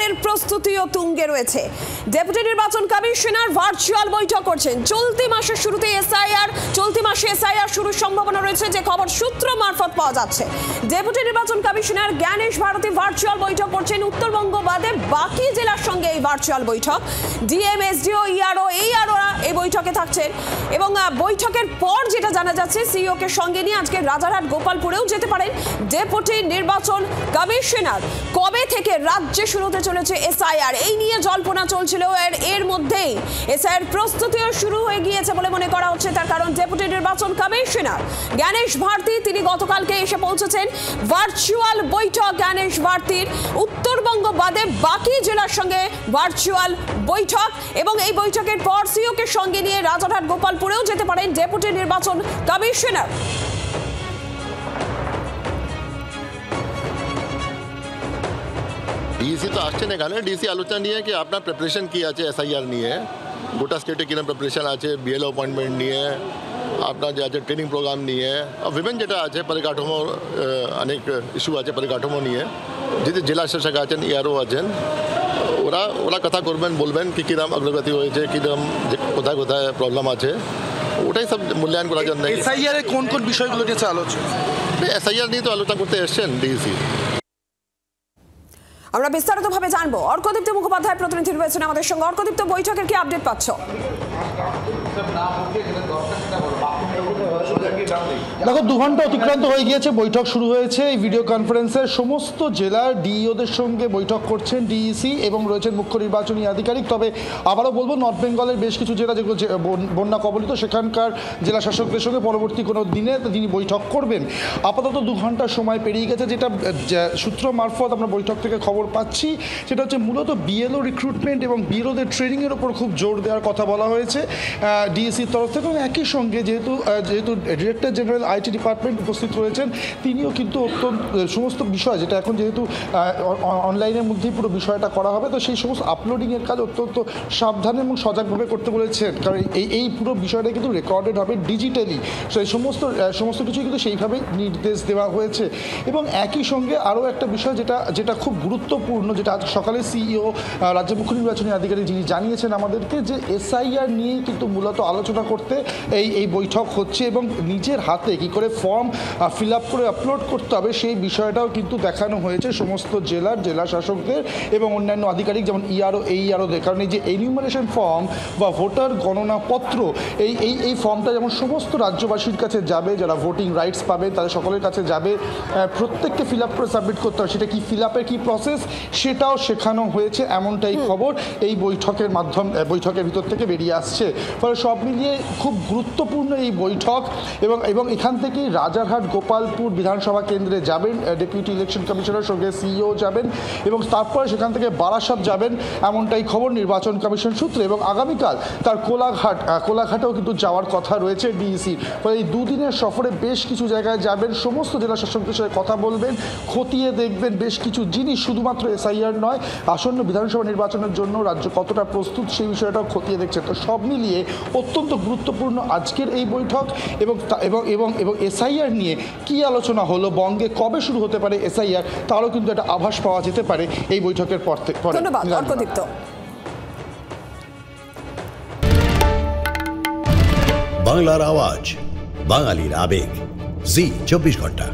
SIR এর প্রস্তুতিও তুঙ্গে রয়েছে। ডেপুটি নির্বাচন কমিশনার ভার্চুয়াল বৈঠক করছেন। চলতি মাসের শুরুতে এসআইআর শুরুর সম্ভাবনা রয়েছে, যে খবর সূত্র মারফত পাওয়া যাচ্ছে। ডেপুটি নির্বাচন কমিশনার জ্ঞানেশ ভারতী ভার্চুয়াল বৈঠক করছেন। উত্তরবঙ্গ বাদে বাকি জেলার সঙ্গে এই ভার্চুয়াল বৈঠক। ডিএম, এসডিও, ইআরও এই বৈঠকে থাকছেন এবং বৈঠকের পর যেটা জানা যাচ্ছে, সিইও কে সঙ্গে নিয়ে আজকে রাজারহাট গোপালপুরেও যেতে পারেন ডেপুটি নির্বাচন কমিশনার। কবে থেকে রাজ্যে শুরু হতে চলেছে এসআইআর, এই নিয়ে জল্পনা চলছিল। এর মধ্যেই এসআইআর প্রস্তুতিও শুরু হয়ে গিয়েছে বলে মনে করা হচ্ছে। তার কারণ ডেপুটি নির্বাচন কমিশনার জ্ঞানেশ ভারতী তিনি গতকালকে এসে পৌঁছেছেন। ভার্চুয়াল বৈঠক জ্ঞানেশ ভারতীর। উত্তরবঙ্গ বাদে বাকি জেলার সঙ্গে ভার্চুয়াল বৈঠক এবং এই বৈঠকের পর সিইও কে সঙ্গে নিয়ে রাজারহাট গোপালপুরেও যেতে পারেন ডেপুটি নির্বাচন কমিশনার। ডিসি তো আসছেন এখানে। ডিসি আলোচনা নিয়ে কি আপনার প্রিপারেশন কি আছে এসআইআর নিয়ে, গোটা স্টেটে কিরকম প্রিপারেশন আছে, বিএলও অ্যাপয়েন্টমেন্ট নিয়ে, আপনার যে আছে ট্রেনিং প্রোগ্রাম নিয়ে, বিভিন্ন যেটা আছে পরিকাঠামো, অনেক ইস্যু আছে পরিকাঠামো নিয়ে। যদি জেলা শাসক আছেন, ইআরও আছেন, ওরা কথা করবেন, বলবেন কি কিরকম অগ্রগতি হয়েছে, কিরকম কোথায় কোথায় প্রবলেম আছে, ওটাই সব মূল্যায়ন করার জন্য। এসআইআর কোন কোন বিষয়গুলো নিয়ে আলোচনা? এসআইআর নিয়ে তো আলোচনা করতে এসছেন ডিসি। আমরা বিস্তারিতভাবে জানবো। অর্কদীপ্ত মুখোপাধ্যায় প্রতিনিধি রয়েছেন আমাদের সঙ্গে। অর্কদীপ্ত, বৈঠকের কি আপডেট পাচ্ছ? দেখো, 2 ঘন্টা অতিক্রান্ত হয়ে গিয়েছে, বৈঠক শুরু হয়েছে। এই ভিডিও কনফারেন্সে সমস্ত জেলার ডিইওদের সঙ্গে বৈঠক করছেন ডিইসি এবং রয়েছেন মুখ্য নির্বাচনী আধিকারিক। তবে আবারও বলবো, নর্থ বেঙ্গলের বেশ কিছু জেলা যেগুলো বন্যা কবলিত, সেখানকার জেলা শাসকদের সঙ্গে পরবর্তী কোনো দিনে তিনি বৈঠক করবেন। আপাতত 2 ঘন্টা সময় পেরিয়ে গেছে। যেটা সূত্র মারফত আমরা বৈঠক থেকে খবর পাচ্ছি, সেটা হচ্ছে মূলত বিএলও রিক্রুটমেন্ট এবং বিএলওদের ট্রেনিংয়ের ওপর খুব জোর দেওয়ার কথা বলা হয়েছে ডিএসির তরফ থেকে। এবং একই সঙ্গে যেহেতু ডিরেক্টর জেনারেল আইটি ডিপার্টমেন্ট উপস্থিত রয়েছেন, তিনিও কিন্তু অত্যন্ত সমস্ত বিষয়, যেটা এখন যেহেতু অনলাইনের মধ্যেই পুরো বিষয়টা করা হবে, তো সেই সমস্ত আপলোডিংয়ের কাজ অত্যন্ত সাবধানে এবং সজাগভাবে করতে বলেছেন। কারণ এই পুরো বিষয়টা কিন্তু রেকর্ডেড হবে ডিজিটালি। সেই সমস্ত কিছুই কিন্তু সেইভাবেই নির্দেশ দেওয়া হয়েছে। এবং একই সঙ্গে আরও একটা বিষয় যেটা খুব গুরুত্বপূর্ণ, যেটা আজ সকালে সিইও রাজ্য মুখ্য নির্বাচনী আধিকারিক যিনি জানিয়েছেন আমাদেরকে, যে এসআইআর নিয়েই কিন্তু মূলত আলোচনা করতে এই বৈঠক হচ্ছে এবং নিজের হাতে কী করে ফর্ম ফিল আপ করে আপলোড করতে হবে সেই বিষয়টাও কিন্তু দেখানো হয়েছে সমস্ত জেলা শাসকদের এবং অন্যান্য আধিকারিক, যেমন ইআরওদের। কারণ এই যে এনিউমারেশন ফর্ম বা ভোটার গণনাপত্র, এই ফর্মটা যেমন সমস্ত রাজ্যবাসীর কাছে যাবে, যারা ভোটিং রাইটস পাবে তাদের সকলের কাছে যাবে, প্রত্যেককে ফিল আপ করে সাবমিট করতে হবে। সেটা কি ফিল আপের কী প্রসেস, সেটাও শেখানো হয়েছে, এমনটাই খবর এই বৈঠকের ভিতর থেকে বেরিয়ে আসছে। ফলে সব মিলিয়ে খুব গুরুত্বপূর্ণ এই বৈঠক। এবং এখান থেকেই রাজারহাট গোপালপুর বিধানসভা কেন্দ্রে যাবেন ডেপুটি ইলেকশন কমিশনার, সঙ্গে সিইও যাবেন এবং তারপরে সেখান থেকে বারাসাত যাবেন, এমনটাই খবর নির্বাচন কমিশন সূত্রে। এবং আগামীকাল তার কোলাঘাটেও কিন্তু যাওয়ার কথা রয়েছে ডিইসির। ফলে এই 2 দিনের সফরে বেশ কিছু জায়গায় যাবেন, সমস্ত জেলা শাসকদের সাথে কথা বলবেন, খতিয়ে দেখবেন বেশ কিছু জিনিস, শুধুমাত্র এসআইআর নয়, আসন্ন বিধানসভা নির্বাচনের জন্য রাজ্য কতটা প্রস্তুত সেই বিষয়টাও খতিয়ে দেখছে। তো সব মিলিয়ে অত্যন্ত গুরুত্বপূর্ণ আজকের এই বৈঠক। এবং এসআইআর নিয়ে কি আলোচনা হলো, বঙ্গে কবে শুরু হতে পারে এসআইআর, তারও কিন্তু একটা আভাস পাওয়া যেতে পারে এই বৈঠকের পর। ধন্যবাদ অর্কদীপ্ত। বাংলার আওয়াজ, বাঙালির আবেগ, জি 24 ঘন্টা।